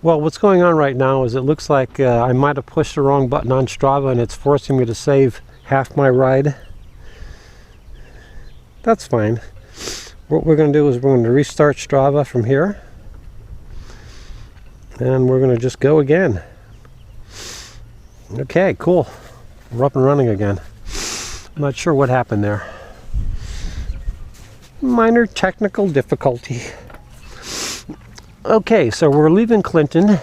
Well, what's going on right now is it looks like I might have pushed the wrong button on Strava and it's forcing me to save half my ride. That's fine. What we're going to do is we're going to restart Strava from here. And we're going to just go again. Okay, cool. We're up and running again. I'm not sure what happened there. Minor technical difficulty. Okay, so we're leaving Clinton.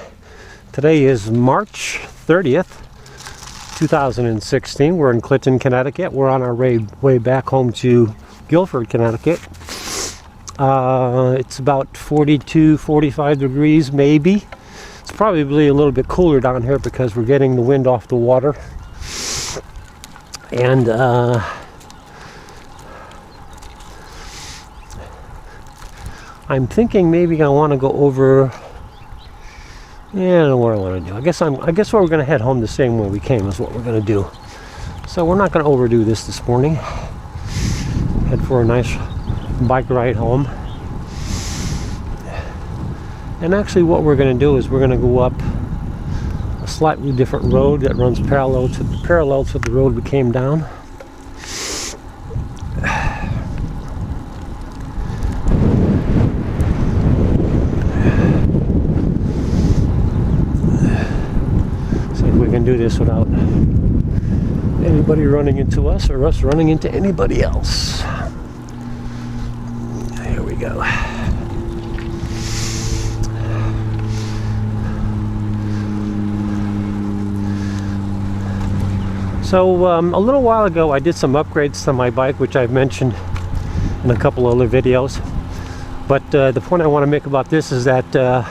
Today is March 30th, 2016. We're in Clinton, Connecticut. We're on our way back home to Guilford, Connecticut. It's about 42, 45 degrees maybe. It's probably a little bit cooler down here because we're getting the wind off the water. And I'm thinking maybe I want to go over. Yeah, I don't know what I want to do. I guess we're going to head home the same way we came is what we're going to do. So we're not going to overdo this morning. Head for a nice bike ride home. And actually what we're going to do is we're going to go up a slightly different road that runs parallel to the road we came down. See if we can do this without anybody running into us or us running into anybody else. Here we go. So a little while ago I did some upgrades to my bike, which I've mentioned in a couple other videos. But the point I want to make about this is that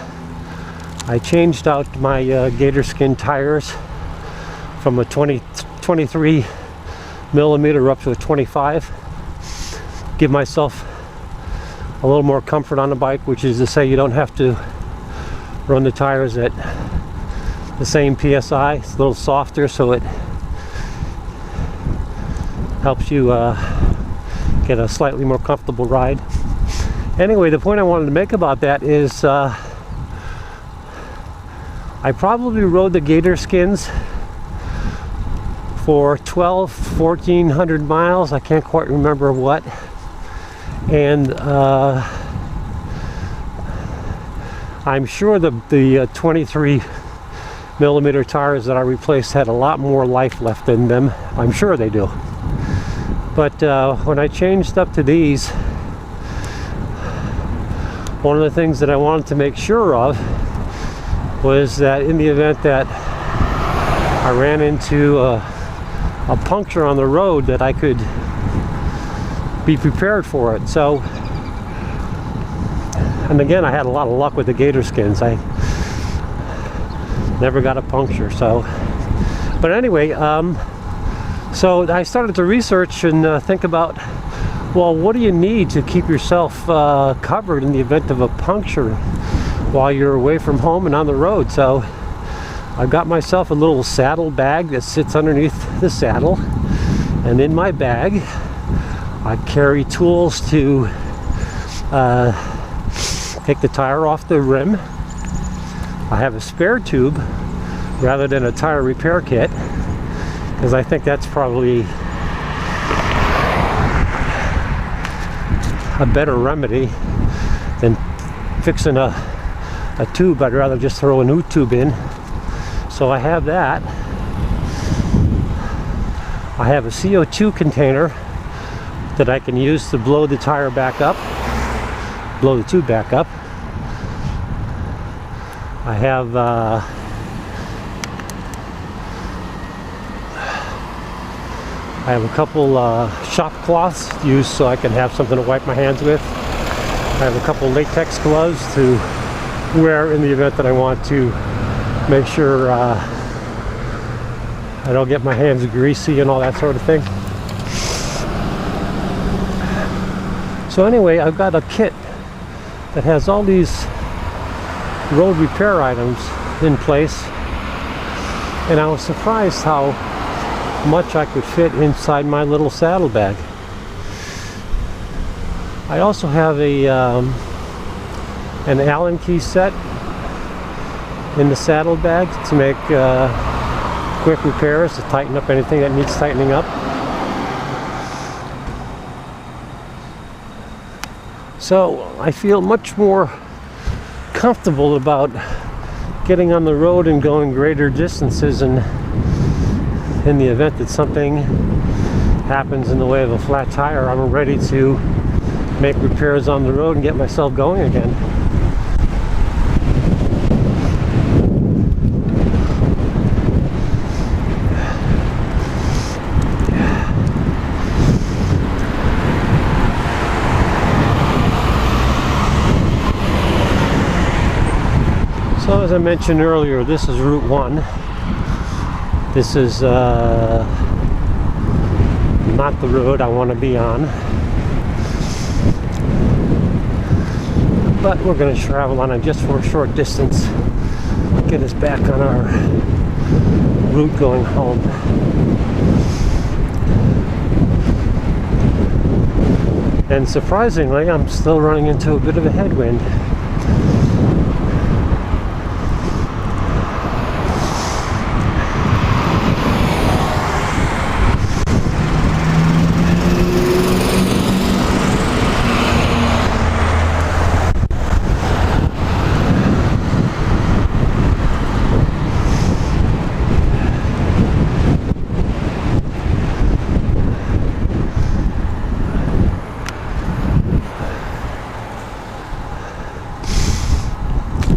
I changed out my gator skin tires from a 23 millimeter up to a 25. Give myself a little more comfort on the bike, which is to say you don't have to run the tires at the same PSI. It's a little softer, so it helps you get a slightly more comfortable ride. Anyway, the point I wanted to make about that is I probably rode the gator skins for 1,400 miles. I can't quite remember what. And I'm sure the 23 millimeter tires that I replaced had a lot more life left in them. I'm sure they do. But when I changed up to these, one of the things that I wanted to make sure of was that in the event that I ran into a puncture on the road, that I could be prepared for it. So, and again, I had a lot of luck with the gator skins. I never got a puncture. So, but anyway, so I started to research and think about, well, what do you need to keep yourself covered in the event of a puncture while you're away from home and on the road? So I got myself a little saddle bag that sits underneath the saddle, and in my bag I carry tools to take the tire off the rim. I have a spare tube rather than a tire repair kit, because I think that's probably a better remedy than fixing a tube. I'd rather just throw a new tube in. So I have that. I have a CO2 container that I can use to blow the tire back up, blow the tube back up. I have a couple shop cloths used so I can have something to wipe my hands with. I have a couple latex gloves to wear in the event that I want to make sure I don't get my hands greasy and all that sort of thing. So anyway, I've got a kit that has all these road repair items in place, and I was surprised how much I could fit inside my little saddlebag. I also have an Allen key set in the saddlebag to make quick repairs, to tighten up anything that needs tightening up. So I feel much more comfortable about getting on the road and going greater distances, and in the event that something happens in the way of a flat tire, I'm ready to make repairs on the road and get myself going again. So as I mentioned earlier, this is Route 1. This is not the road I want to be on, but we're going to travel on it just for a short distance, get us back on our route going home. And surprisingly, I'm still running into a bit of a headwind.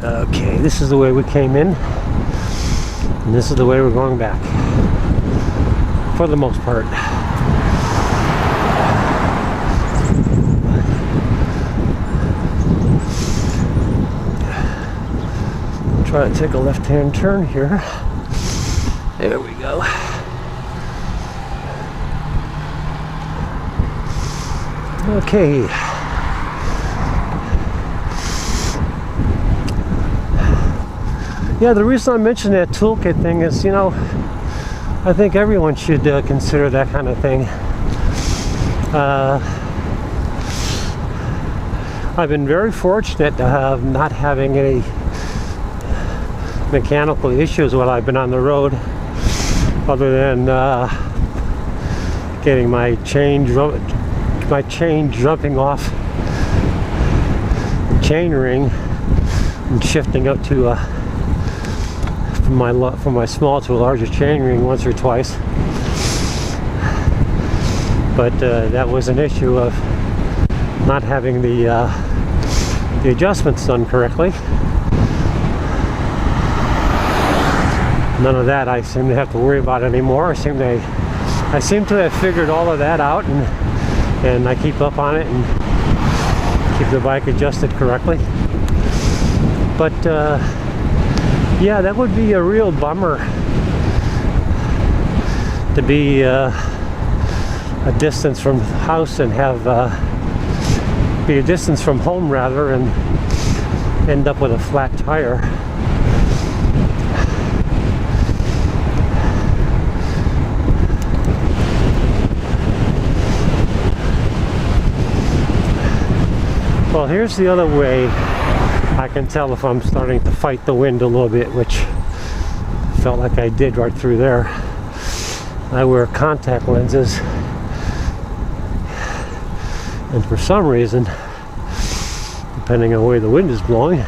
Okay, this is the way we came in, and this is the way we're going back, for the most part. Try to take a left-hand turn here. There we go. Okay. Yeah, the reason I mentioned that toolkit thing is, you know, I think everyone should consider that kind of thing. I've been very fortunate to have not having any mechanical issues while I've been on the road, other than getting my chain jumping off the chain ring and shifting up to from my small to a larger chain ring once or twice. But that was an issue of not having the adjustments done correctly. None of that I seem to have to worry about anymore. I seem to have figured all of that out, and I keep up on it and keep the bike adjusted correctly. But yeah, that would be a real bummer to be a distance from the house and be a distance from home rather, and end up with a flat tire. Well, here's the other way I can tell if I'm starting to fight the wind a little bit, which felt like I did right through there. I wear contact lenses, and for some reason, depending on where the wind is blowing, it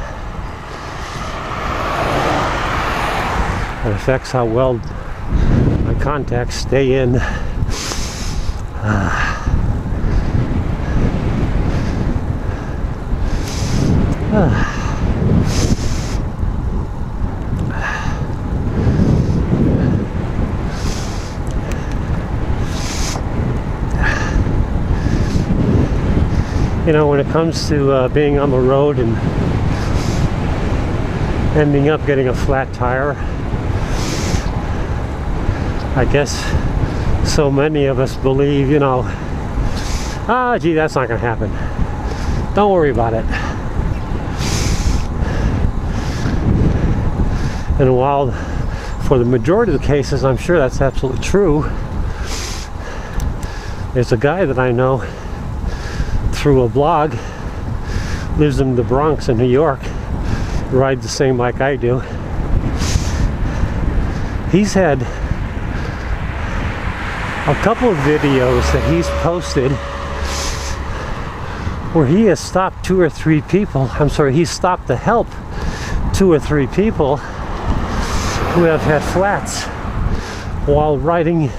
affects how well my contacts stay in. You know, when it comes to being on the road and ending up getting a flat tire, I guess so many of us believe, you know, gee, that's not going to happen. Don't worry about it. And while for the majority of the cases I'm sure that's absolutely true, there's a guy that I know through a blog, lives in the Bronx in New York, rides the same bike I do, he's had a couple of videos that he's posted where he has stopped 2 or 3 people. I'm sorry, he's stopped to help 2 or 3 people who have had flats while riding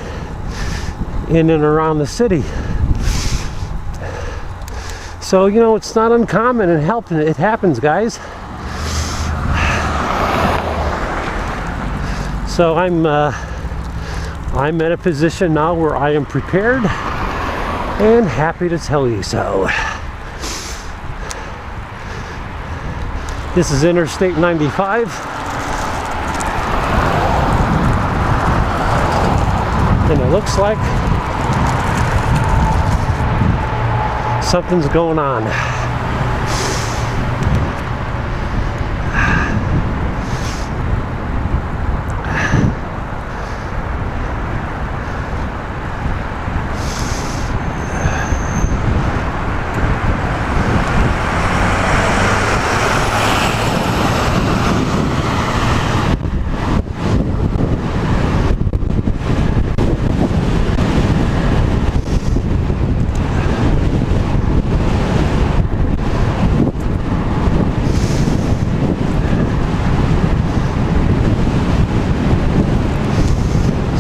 in and around the city. So, you know, it's not uncommon and helping. It happens, guys. So I'm at a position now where I am prepared and happy to tell you so. This is Interstate 95. And it looks like something's going on.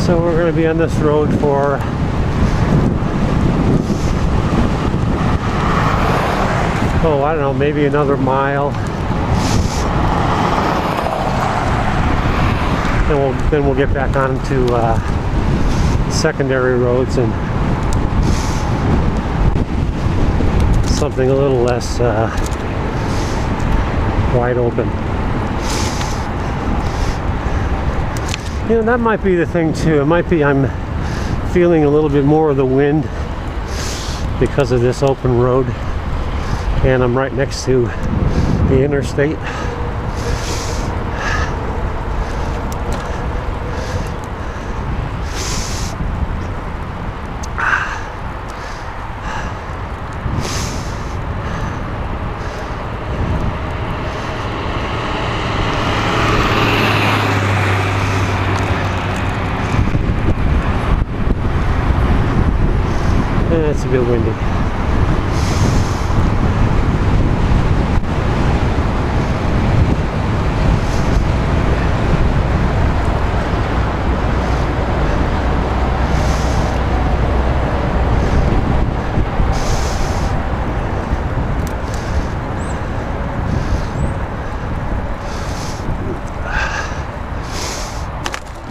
So we're going to be on this road for I don't know, maybe another mile. Then we'll get back onto secondary roads and something a little less wide open. You know, that might be the thing too. It might be I'm feeling a little bit more of the wind because of this open road, and I'm right next to the interstate. It's a bit windy.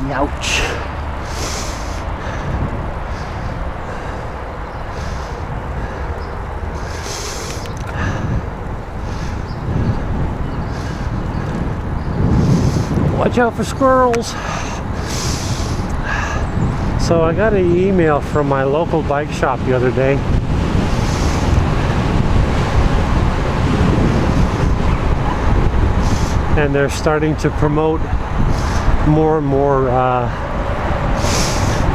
Ouch. Watch out for squirrels. So I got an email from my local bike shop the other day. And they're starting to promote more and more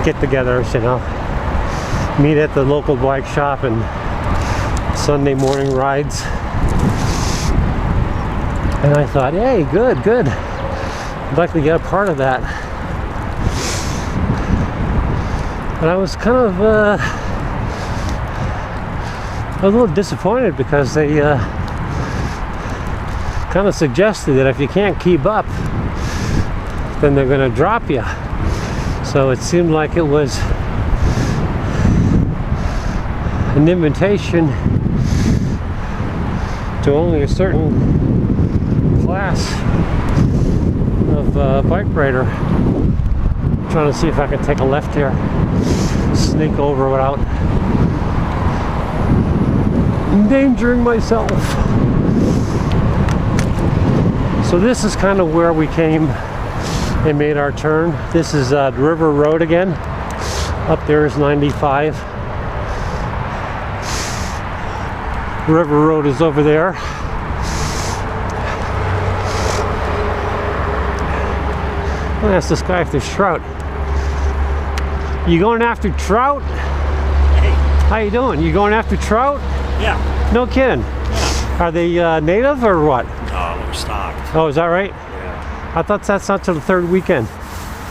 get-togethers, you know. Meet at the local bike shop and Sunday morning rides. And I thought, hey, good. I'd like to get a part of that. And I was kind of a little disappointed because they kind of suggested that if you can't keep up, then they're going to drop you. So it seemed like it was an invitation to only a certain class of bike rider. I'm trying to see if I can take a left here, sneak over without endangering myself. So this is kind of where we came and made our turn. This is River Road again. Up there is 95. River Road is over there. I'm gonna ask this guy if there's trout. You going after trout? Hey. How you doing? You going after trout? Yeah. No kidding. Yeah. Are they native or what? No, we're stocked. Oh, is that right? Yeah. I thought that's not till the third weekend.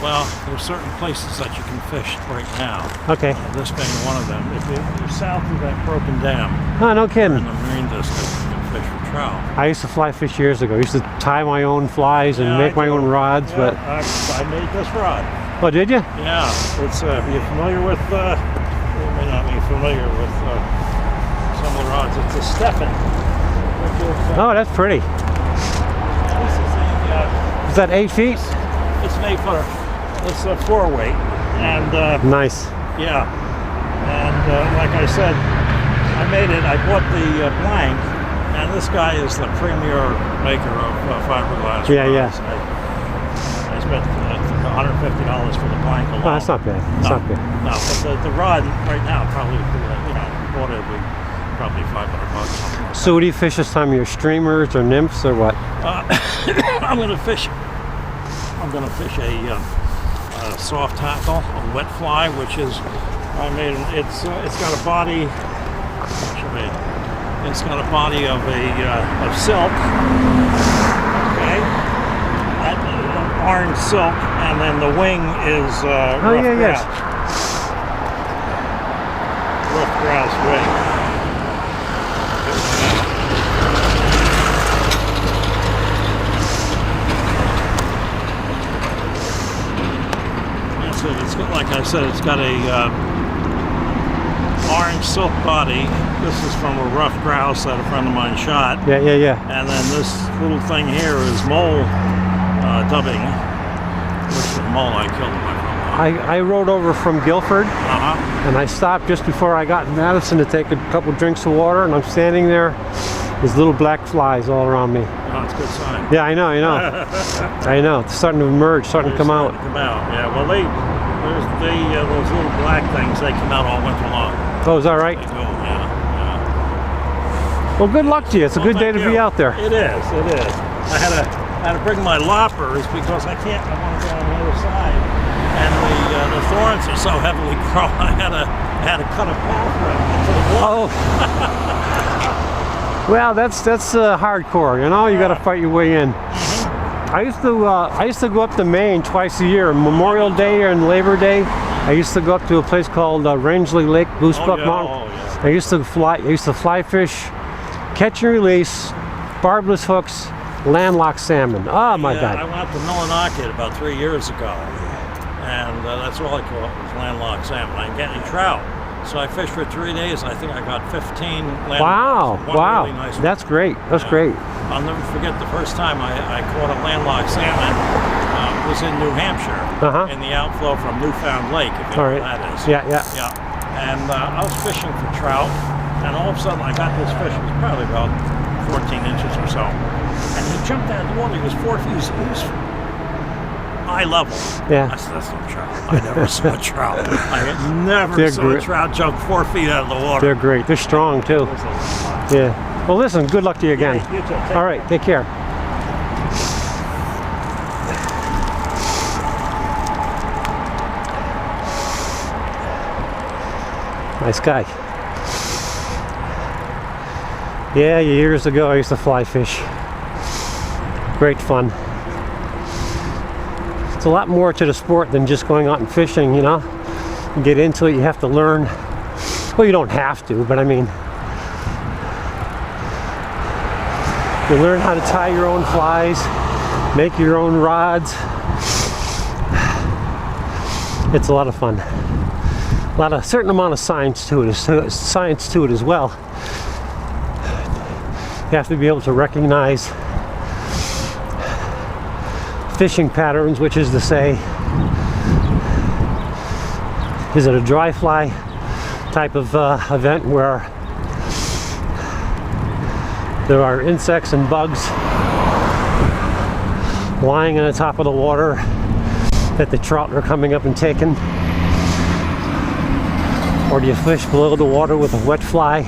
Well, there's certain places that you can fish right now. Okay. This being one of them. If you're south of that broken dam Oh, no in kidding. the marine district, you can fish for trout. I used to fly fish years ago. I used to tie my own flies and Yeah, make I my do. own rods, Yeah, but I made this rod. oh, did you? Yeah, it's are you familiar with? You may not be familiar with some of the rods. It's a Stefan. Which is, Oh, that's pretty. this is a, Is that 8 feet? it's an 8-footer. It's a 4-weight, and Nice. yeah, and like I said, I made it. I bought the blank, and this guy is the premier maker of fiberglass Yeah, rods. yeah. I spent $150 for the blank alone. Oh, that's not bad. That's not bad. No, but the rod right now probably, bought it would be probably $500. So, what do you fish this time of year? Streamers or nymphs or what? I'm gonna fish a soft tackle, a wet fly, which is I made. It's got a body. It's got a body of silk. Okay, orange silk, and then the wing is rough grouse. Rough grouse wing. It's got, like I said, it's got a orange silk body. This is from a rough grouse that a friend of mine shot. Yeah, yeah, yeah. And then this little thing here is mole dubbing, which is a mole I killed in my front lawn. I rode over from Guilford Uh-huh. and I stopped just before I got in Madison to take a couple drinks of water, and I'm standing there. There's little black flies all around me. Oh, it's a good sign. Yeah, I know. I know. It's starting to emerge, starting to come out. Come out. Yeah. Well, those little black things. They come out all winter long. Oh, is that right? They go. Yeah. Well, good luck to you. It's a good day to be out there. It is. It is. I had to bring my loppers because I want to go on the other side, and the thorns are so heavily grown. I had to cut a path right into the wall. Oh. Well, that's hardcore. You know, you got to fight your way in. I used to go up to Maine twice a year, Memorial Day and Labor Day. I used to go up to a place called Rangeley Lake, Goosebuck Mountain. Yeah. I used to fly fish, catch and release, barbless hooks, landlocked salmon. Oh my I God! went up to Millinocket about 3 years ago, and that's all I caught was landlocked salmon. I didn't get any trout, so I fished for 3 days. I think I got 15 landlocks. Wow! One Wow! really nice one. That's great. That's great. I'll never forget the first time I caught a landlocked salmon. It was in New Hampshire, in the outflow from Newfound Lake, if you know where that is. Yeah, yeah. Yeah. And I was fishing for trout, and all of a sudden I got this fish. It was probably about 14 inches or so. And he jumped out of the water. He was 4 feet. He was eye level. Yeah. I said, that's no trout. I never saw a trout. I never saw a trout jump 4 feet out of the water. They're great. They're strong too. Yeah. Well, listen. Good luck to you again. Yeah, you too. All right. Take care. Nice guy. Yeah, years ago I used to fly fish. Great fun. It's a lot more to the sport than just going out and fishing, you know. You get into it, you have to learn. Well, you don't have to, but I mean, you learn how to tie your own flies, make your own rods. It's a lot of fun. A certain amount of science to it as well. You have to be able to recognize fishing patterns, which is to say, is it a dry fly type of event where there are insects and bugs lying on the top of the water that the trout are coming up and taking? Or do you fish below the water with a wet fly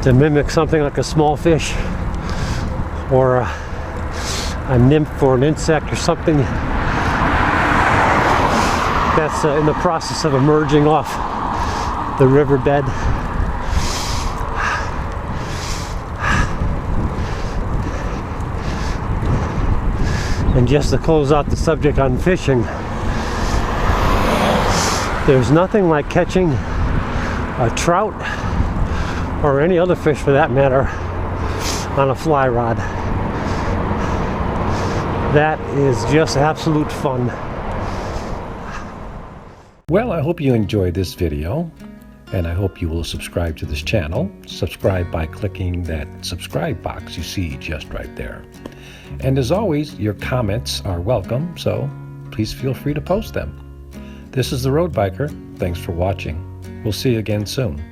to mimic something like a small fish or a nymph or an insect or something that's in the process of emerging off the riverbed? And just to close out the subject on fishing, there's nothing like catching a trout, or any other fish for that matter, on a fly rod. That is just absolute fun. Well, I hope you enjoyed this video, and I hope you will subscribe to this channel. Subscribe by clicking that subscribe box you see just right there. And as always, your comments are welcome, so please feel free to post them. This is The Road Biker. Thanks for watching. We'll see you again soon.